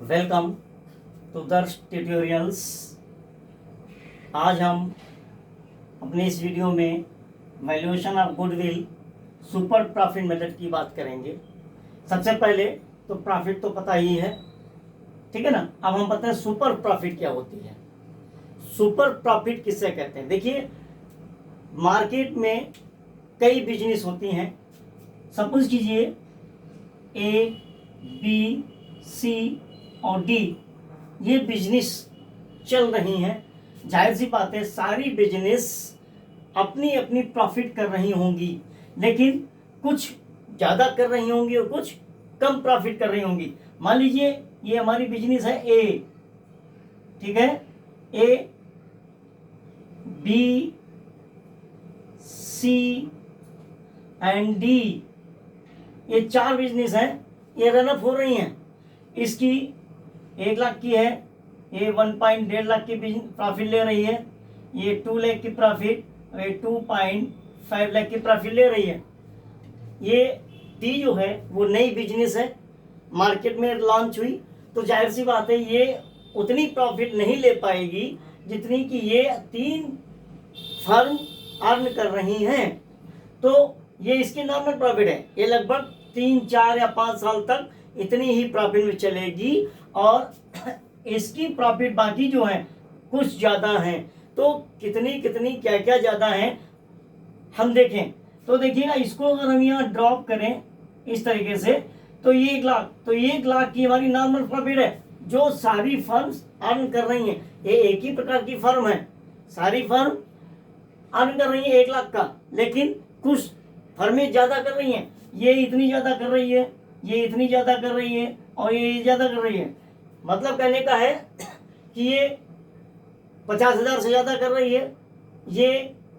Welcome to दर्श tutorials. आज हम अपने इस वीडियो में valuation of goodwill super profit method की बात करेंगे। सबसे पहले तो प्रॉफिट तो पता ही है, ठीक है ना। अब हम पता है सुपर प्रॉफिट क्या होती है। सुपर प्रॉफिट किससे कहते हैं? देखिए, मार्केट में कई बिजनेस होती हैं। सपोज कीजिए ए, बी, सी और डी ये बिजनेस चल रही हैं। जाहिर सी बात है सारी बिजनेस अपनी अपनी प्रॉफिट कर रही होंगी, लेकिन कुछ ज़्यादा कर रही होंगी और कुछ कम प्रॉफिट कर रही होंगी। मान लीजिए ये हमारी बिजनेस है ए, ठीक है। ए, बी, सी एंड डी ये चार बिजनेस हैं, ये रनअप हो रही हैं। इसकी 1 लाख की है, ये 1.5 लाख की प्रॉफिट ले रही है। ये 2 लाख की प्रॉफिट, ये 2.5 लाख की प्रॉफिट ले रही है। ये डी जो है वो नई बिजनेस है, मार्केट में लॉन्च हुई, तो जाहिर सी बात है ये उतनी प्रॉफिट नहीं ले पाएगी जितनी कि ये 3 फर्म अर्न कर रही हैं। तो ये इसकी नॉर्मल प्रॉफिट है। ये लगभग 3, 4 या 5 साल तक इतनी ही प्रॉफिट में चलेगी और इसकी प्रॉफिट बाकी जो है कुछ ज़्यादा है। तो कितनी कितनी क्या क्या ज़्यादा है हम देखें तो देखिएगा, इसको अगर हम यहाँ ड्रॉप करें इस तरीके से तो ये 1 लाख, तो ये 1 लाख की हमारी नॉर्मल प्रॉफिट है जो सारी फर्म्स अर्न कर रही हैं। ये एक ही प्रकार की फर्म है, सारी फर्म अर्न कर रही है 1 लाख का, लेकिन कुछ फर्में ज़्यादा कर रही हैं। ये इतनी ज़्यादा कर रही है, ये इतनी ज़्यादा कर रही है और ये ज़्यादा कर रही है। मतलब कहने का है कि ये 50,000 से ज़्यादा कर रही है, ये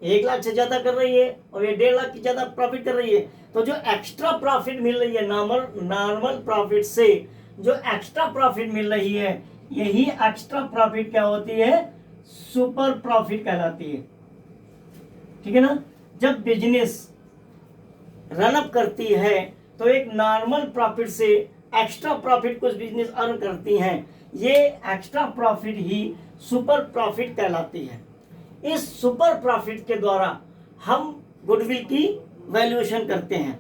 1 लाख से ज़्यादा कर रही है और ये 1.5 लाख की ज़्यादा प्रॉफिट कर रही है। तो जो एक्स्ट्रा प्रॉफिट मिल रही है नॉर्मल प्रॉफिट से जो एक्स्ट्रा प्रॉफिट मिल रही है, यही एक्स्ट्रा प्रॉफिट क्या होती है? सुपर प्रॉफिट कहलाती है, ठीक है ना। जब बिजनेस रनअप करती है तो एक नॉर्मल प्रॉफिट से एक्स्ट्रा प्रॉफिट कुछ बिजनेस अर्न करती हैं, ये एक्स्ट्रा प्रॉफिट ही सुपर प्रॉफिट कहलाती है। इस सुपर प्रॉफिट के द्वारा हम गुडविल की वैल्यूएशन करते हैं।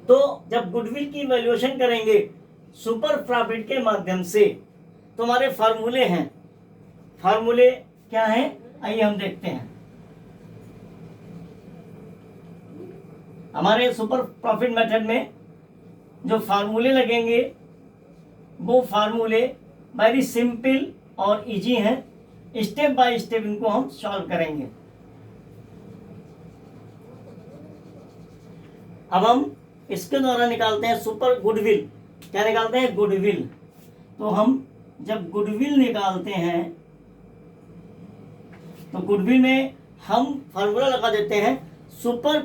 तो जब गुडविल की वैल्यूएशन करेंगे सुपर प्रॉफिट के माध्यम से तो हमारे फार्मूले हैं। फार्मूले क्या हैं आइए हम देखते हैं। हमारे सुपर प्रॉफिट मेथड में जो फार्मूले लगेंगे वो फार्मूले वेरी सिंपल और इजी हैं। स्टेप बाय स्टेप इनको हम सॉल्व करेंगे। अब हम इसके द्वारा निकालते हैं सुपर गुडविल। क्या निकालते हैं? गुडविल। तो हम जब गुडविल निकालते हैं तो गुडविल में हम फार्मूला लगा देते हैं super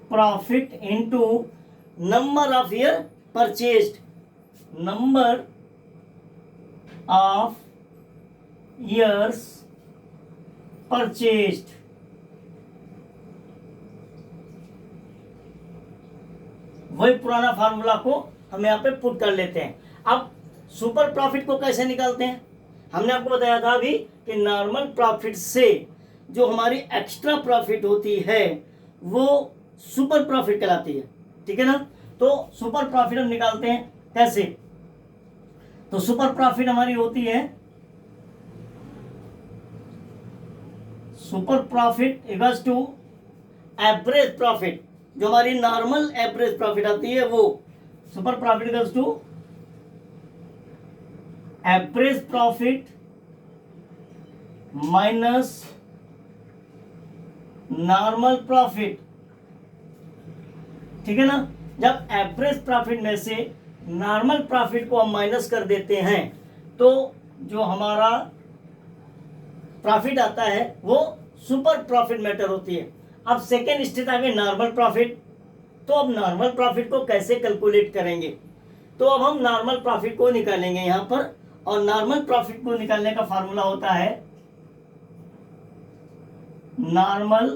profit into number of year purchased, number of years purchased. वही पुराना फार्मूला को हम यहाँ पे पुट कर लेते हैं। अब सुपर प्रॉफिट को कैसे निकालते हैं? हमने आपको बताया था अभी कि नॉर्मल प्रॉफिट से जो हमारी एक्स्ट्रा प्रॉफिट होती है वो सुपर प्रॉफिट कहलाती है, ठीक है ना। तो सुपर प्रॉफिट हम निकालते हैं कैसे? तो सुपर प्रॉफिट हमारी होती है super profit equals to average profit. जो हमारी नॉर्मल एवरेज प्रॉफिट आती है वो super profit equals to average profit minus normal profit, ठीक है ना। जब एवरेज प्रॉफिट में से नॉर्मल प्रॉफिट को हम माइनस कर देते हैं तो जो हमारा प्रॉफिट आता है वो सुपर प्रॉफिट मैटर होती है। अब सेकेंड स्टेप आ गए नॉर्मल प्रॉफिट। तो अब नॉर्मल प्रॉफिट को कैसे कैलकुलेट करेंगे? तो अब हम नॉर्मल प्रॉफिट को निकालेंगे यहाँ पर, और नॉर्मल प्रॉफिट को निकालने का फार्मूला होता है नॉर्मल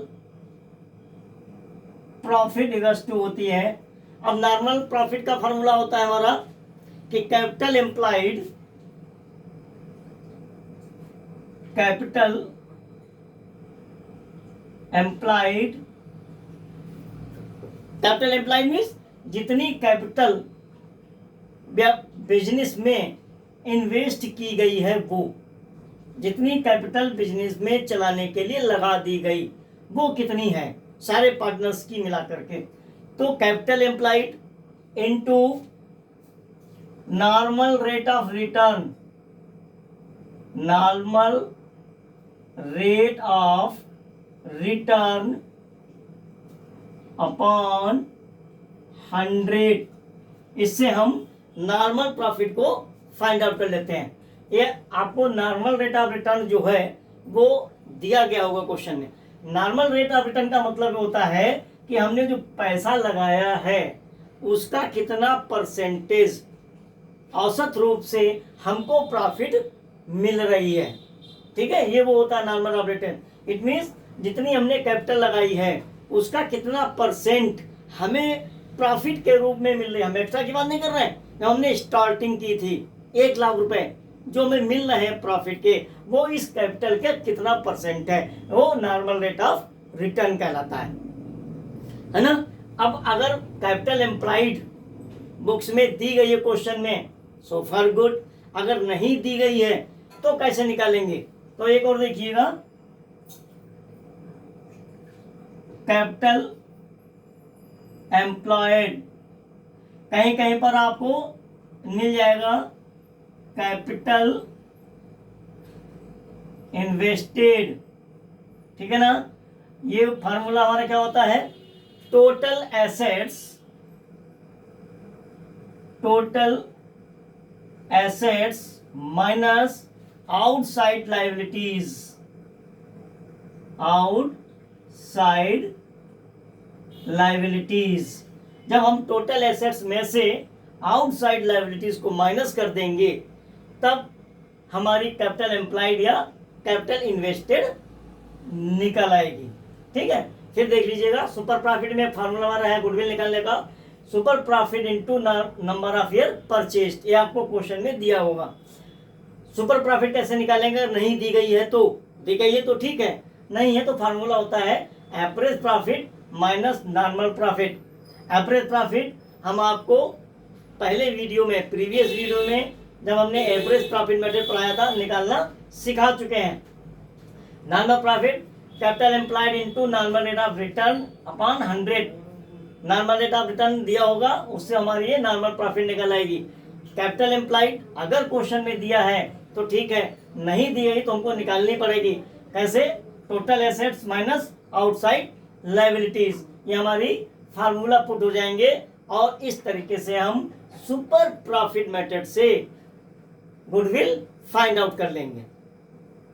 प्रॉफिट इक्वल्स टू होती है। अब नॉर्मल प्रॉफिट का फॉर्मूला होता है हमारा कि कैपिटल एम्प्लॉयड मीन्स जितनी कैपिटल बिजनेस में इन्वेस्ट की गई है, वो जितनी कैपिटल बिजनेस में चलाने के लिए लगा दी गई वो कितनी है, सारे पार्टनर्स की मिला करके। तो capital employed into normal rate of return, normal rate of return upon 100, इससे हम नॉर्मल प्रॉफिट को फाइंड आउट कर लेते हैं। ये आपको नॉर्मल रेट ऑफ रिटर्न जो है वो दिया गया होगा क्वेश्चन में। नॉर्मल रेट ऑफ रिटर्न का मतलब होता है कि हमने जो पैसा लगाया है उसका कितना परसेंटेज औसत रूप से हमको प्रॉफिट मिल रही है। ठीक है, ये वो होता है normal rate of return. It means जितनी हमने कैपिटल लगाई है उसका कितना परसेंट हमें प्रॉफिट के रूप में मिल रही है। हम एक्स्ट्रा की बात नहीं कर रहे हैं। जब हमने स्टार्टिंग की थी 1 लाख रुपए जो हमें मिल रहे हैं प्रॉफिट के, वो इस कैपिटल के कितना परसेंट है, वो नॉर्मल रेट ऑफ रिटर्न कहलाता है ना। अब अगर कैपिटल एम्प्लॉयड बुक्स में दी गई है क्वेश्चन में, सो फॉर गुड। अगर नहीं दी गई है तो कैसे निकालेंगे? तो एक और देखिएगा, कैपिटल एम्प्लॉयड, कहीं कहीं पर आपको मिल जाएगा कैपिटल इन्वेस्टेड। ठीक है ना। ये फार्मूला हमारा क्या होता है? Total assets minus outside liabilities, जब हम टोटल एसेट्स में से आउटसाइड लायबिलिटीज को माइनस कर देंगे तब हमारी कैपिटल एम्प्लॉयड या कैपिटल इन्वेस्टेड निकल आएगी। ठीक है, फिर देख लीजिएगा सुपर प्रॉफिट में फार्मूला हमारा है गुडविल निकालने का, super profit into number of year purchased. ये आपको क्वेश्चन में दिया होगा। सुपर प्रॉफिट कैसे निकालेंगे? नहीं दी गई है तो, दी गई है तो ठीक है, नहीं है तो फार्मूला होता है average profit minus normal profit. Average profit हम आपको पहले वीडियो में, प्रीवियस वीडियो में जब हमने एवरेज प्रॉफिट मेथड पढ़ाया था, निकालना सिखा चुके हैं। Normal profit capital employed into normal rate of return upon 100। Normal rate of return दिया होगा, उससे हमारी ये नॉर्मल प्रॉफिट निकल आएगी। कैपिटल एम्प्लॉयड अगर क्वेश्चन में दिया है तो ठीक है, नहीं दी गई तो हमको निकालनी पड़ेगी। कैसे? Total assets minus outside liabilities, ये हमारी फार्मूला पुट हो जाएंगे और इस तरीके से हम सुपर प्रॉफिट मेथड से गुडविल फाइंड आउट कर लेंगे।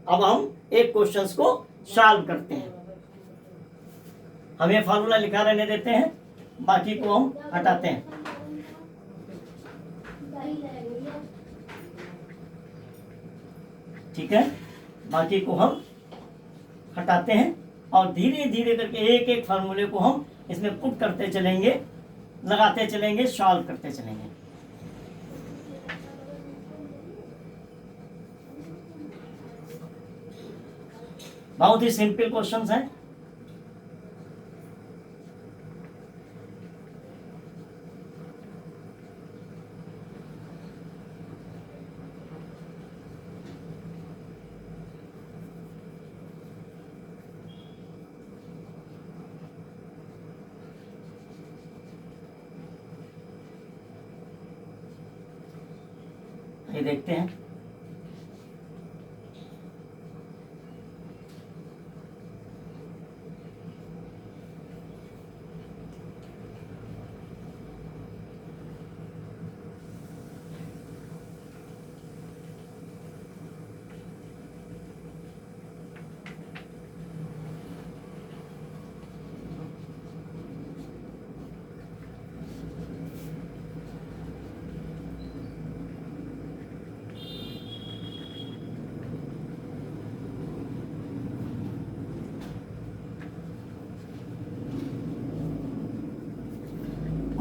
अब हम एक क्वेश्चंस को सॉल्व करते हैं। हम ये फार्मूला लिखा रहने देते हैं, बाकी को हम हटाते हैं। ठीक है, बाकी को हम हटाते हैं और धीरे धीरे करके एक एक फार्मूले को हम इसमें पुट करते चलेंगे, लगाते चलेंगे, सॉल्व करते चलेंगे। बहुत ही सिंपल क्वेश्चंस हैं। ये देखते हैं।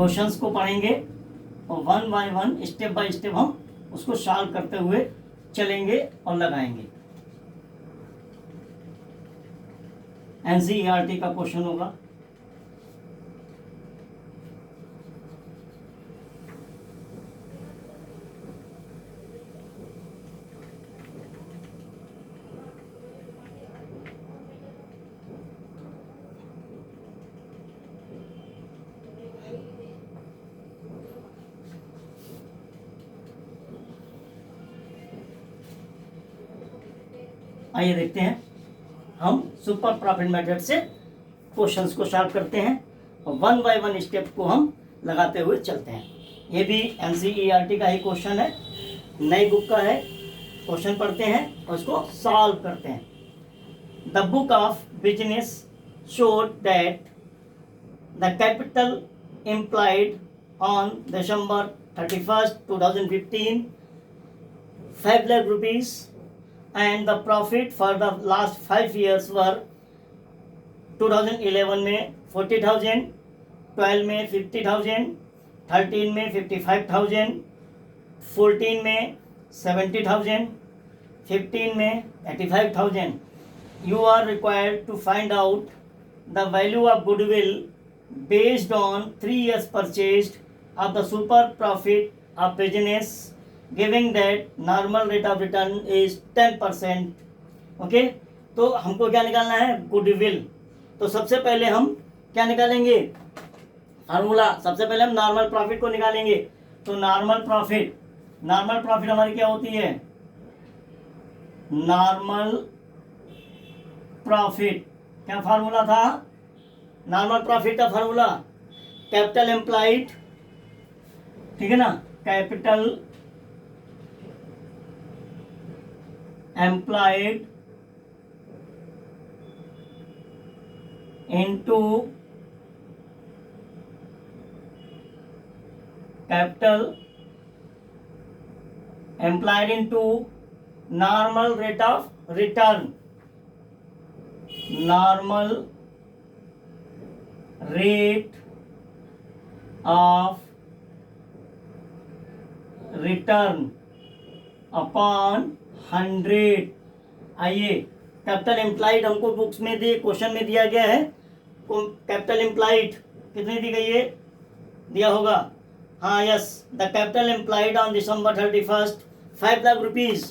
क्वेश्चंस को पढ़ेंगे और one by one step by step हम उसको सॉल्व करते हुए चलेंगे और लगाएंगे। एनसीईआरटी का क्वेश्चन होगा। आइए देखते हैं, हम सुपर प्रॉफिट मेथड से क्वेश्चंस को सॉल्व करते हैं और वन बाय वन स्टेप को हम लगाते हुए चलते हैं। ये भी एनसीईआरटी का ही क्वेश्चन है, नई बुक का है। क्वेश्चन पढ़ते हैं और उसको सॉल्व करते हैं। The book of business showed that the capital employed on December 31st, 2015, 5 lakh rupees, and the profit for the last 5 years were 2011 में 40,000, 12 में 50,000, 13 में 55,000, 14 में 70,000, 15 में 85,000. You are required to find out the value of goodwill based on 3 years purchased of the super profit of business, giving that normal rate of return is 10%. Okay, तो हमको क्या निकालना है? गुडविल। तो सबसे पहले हम क्या निकालेंगे? फार्मूला। सबसे पहले हम नॉर्मल प्रॉफिट को निकालेंगे। तो नॉर्मल प्रॉफिट हमारी क्या होती है? नॉर्मल प्रॉफिट क्या फार्मूला था? नॉर्मल प्रॉफिट का फार्मूला कैपिटल एम्प्लॉयड, ठीक है ना, capital employed into capital employed into normal rate of return, normal rate of return upon 100। आइए, कैपिटल एम्प्लॉयड हमको बुक्स में दिए, क्वेश्चन में दिया गया है। कैपिटल एम्प्लॉयड कितनी दी गई है? दिया होगा, हाँ, yes. The capital employed on December 31st 5 lakh rupees,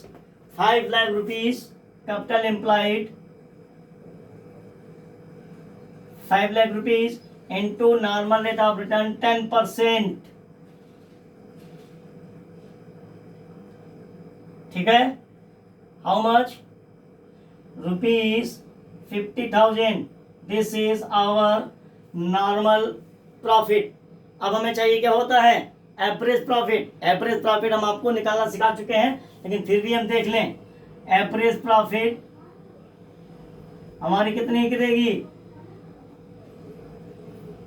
5 lakh rupees capital employed, 5 lakh rupees into normal rate of return 10%, ठीक है। How much? ₹50,000। This is our normal profit. अब हमें चाहिए क्या होता है? Average profit. एवरेज प्रॉफिट हम आपको निकालना सिखा चुके हैं, लेकिन फिर भी हम देख लें। एवरेज प्रॉफिट हमारी कितनी गिरेगी?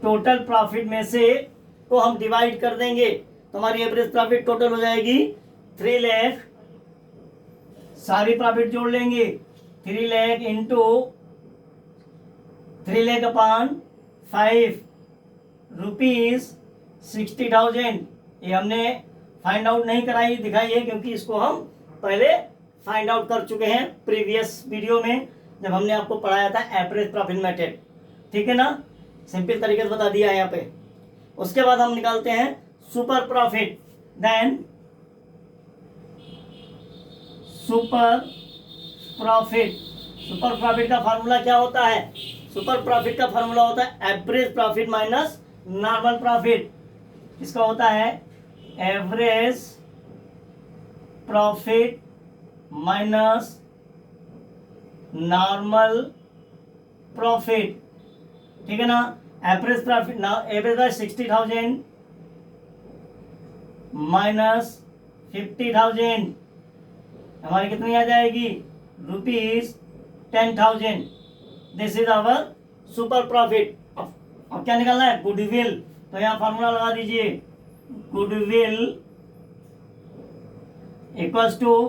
टोटल प्रॉफिट में से को हम डिवाइड कर देंगे तो हमारी एवरेज प्रॉफिट टोटल हो जाएगी 3 लाख। सारी प्रॉफिट जोड़ लेंगे, 3 lakh into 3 lakh upon 5 rupees 60,000। ये हमने फाइंड आउट नहीं कराई, दिखाई है, क्योंकि इसको हम पहले फाइंड आउट कर चुके हैं प्रीवियस वीडियो में, जब हमने आपको पढ़ाया था एवरेज प्रॉफिट मेथड, ठीक है ना। सिंपल तरीके से बता दिया है यहाँ पे। उसके बाद हम निकालते हैं super profit. Then super profit का फार्मूला क्या होता है? सुपर प्रॉफिट का फार्मूला होता है average profit minus normal profit. इसका होता है average profit minus normal profit, ठीक है ना। Average profit average by 60,000 minus 50,000 हमारी कितनी आ जाएगी? ₹10,000। This is our super profit. अब क्या निकालना है? गुडविल। तो यहाँ फॉर्मूला लगा दीजिए, गुडविल इक्वल्स टू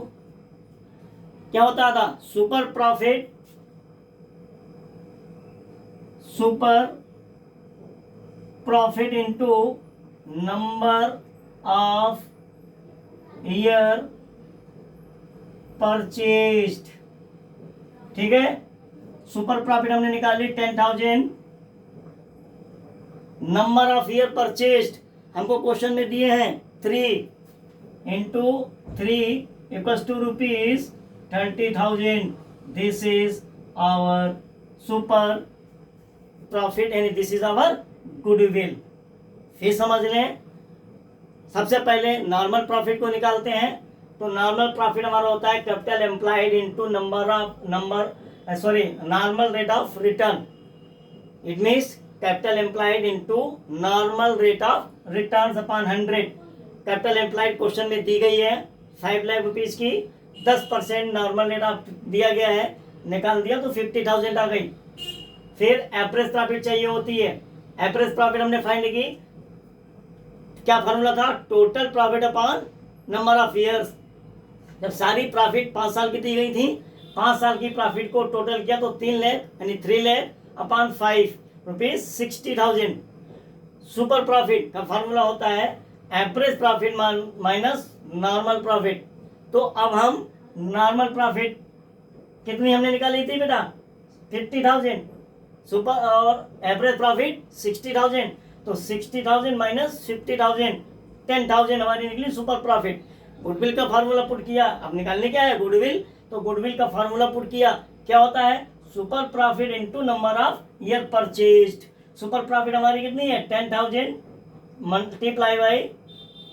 क्या होता था? Super profit into number of year purchased, ठीक है। सुपर प्रॉफिट हमने निकाली 10,000, नंबर ऑफ ईयर परचेज्ड हमको क्वेश्चन में दिए हैं 3 into 3 equals to rupees 30,000। This is our super profit and this is our goodwill. फिर समझ लें, सबसे पहले नॉर्मल प्रॉफिट को निकालते हैं। तो नॉर्मल प्रॉफिट हमारा होता है capital employed into normal rate of return. It means capital employed into normal rate of return upon 100। Capital employed question में दी गई है 5 लाख रुपीज की, 10% नॉर्मल रेट ऑफ दिया गया है, निकाल दिया तो 50,000 आ गई। फिर एवरेज प्रॉफिट चाहिए होती है। एवरेज प्रॉफिट हमने फाइंड की, क्या फॉर्मूला था, total profit upon number of years. जब सारी प्रॉफिट 5 साल की दी गई थी, 5 साल की प्रॉफिट को टोटल किया तो 3 लाख यानी 3 lakh upon 5 rupees 60,000। Super profit का फॉर्मूला होता है average profit minus normal profit. तो अब हम नॉर्मल प्रॉफिट कितनी हमने निकाली थी बेटा, 50,000, सुपर और एवरेज प्रॉफिट 60,000। तो 60,000 माइनस 50,000, 10,000 हमारी निकली सुपर प्रॉफिट। गुडविल का फार्मूला पुट किया, अब निकालने क्या है गुडविल, तो गुडविल का फार्मूला पुट किया, क्या होता है super profit into number of year purchased. Super profit हमारी कितनी है 10,000 multiply by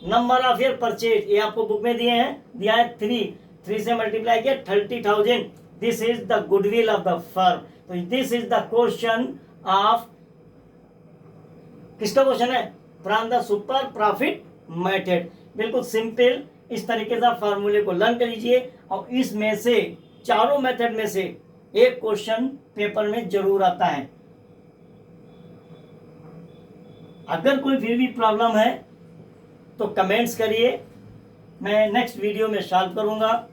number of year purchase, ये आपको बुक में दिए हैं, दिया है 3 से मल्टीप्लाई किया 30,000। This is the goodwill of the firm. तो this is the question of, किसका क्वेश्चन है, from the super profit method. बिल्कुल सिंपल, इस तरीके से फार्मूले को लर्न कर लीजिए और इसमें से चारों मेथड में से एक क्वेश्चन पेपर में जरूर आता है। अगर कोई फिर भी प्रॉब्लम है तो कमेंट्स करिए, मैं नेक्स्ट वीडियो में सॉल्व करूंगा,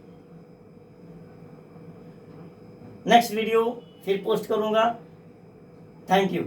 नेक्स्ट वीडियो फिर पोस्ट करूंगा। Thank you.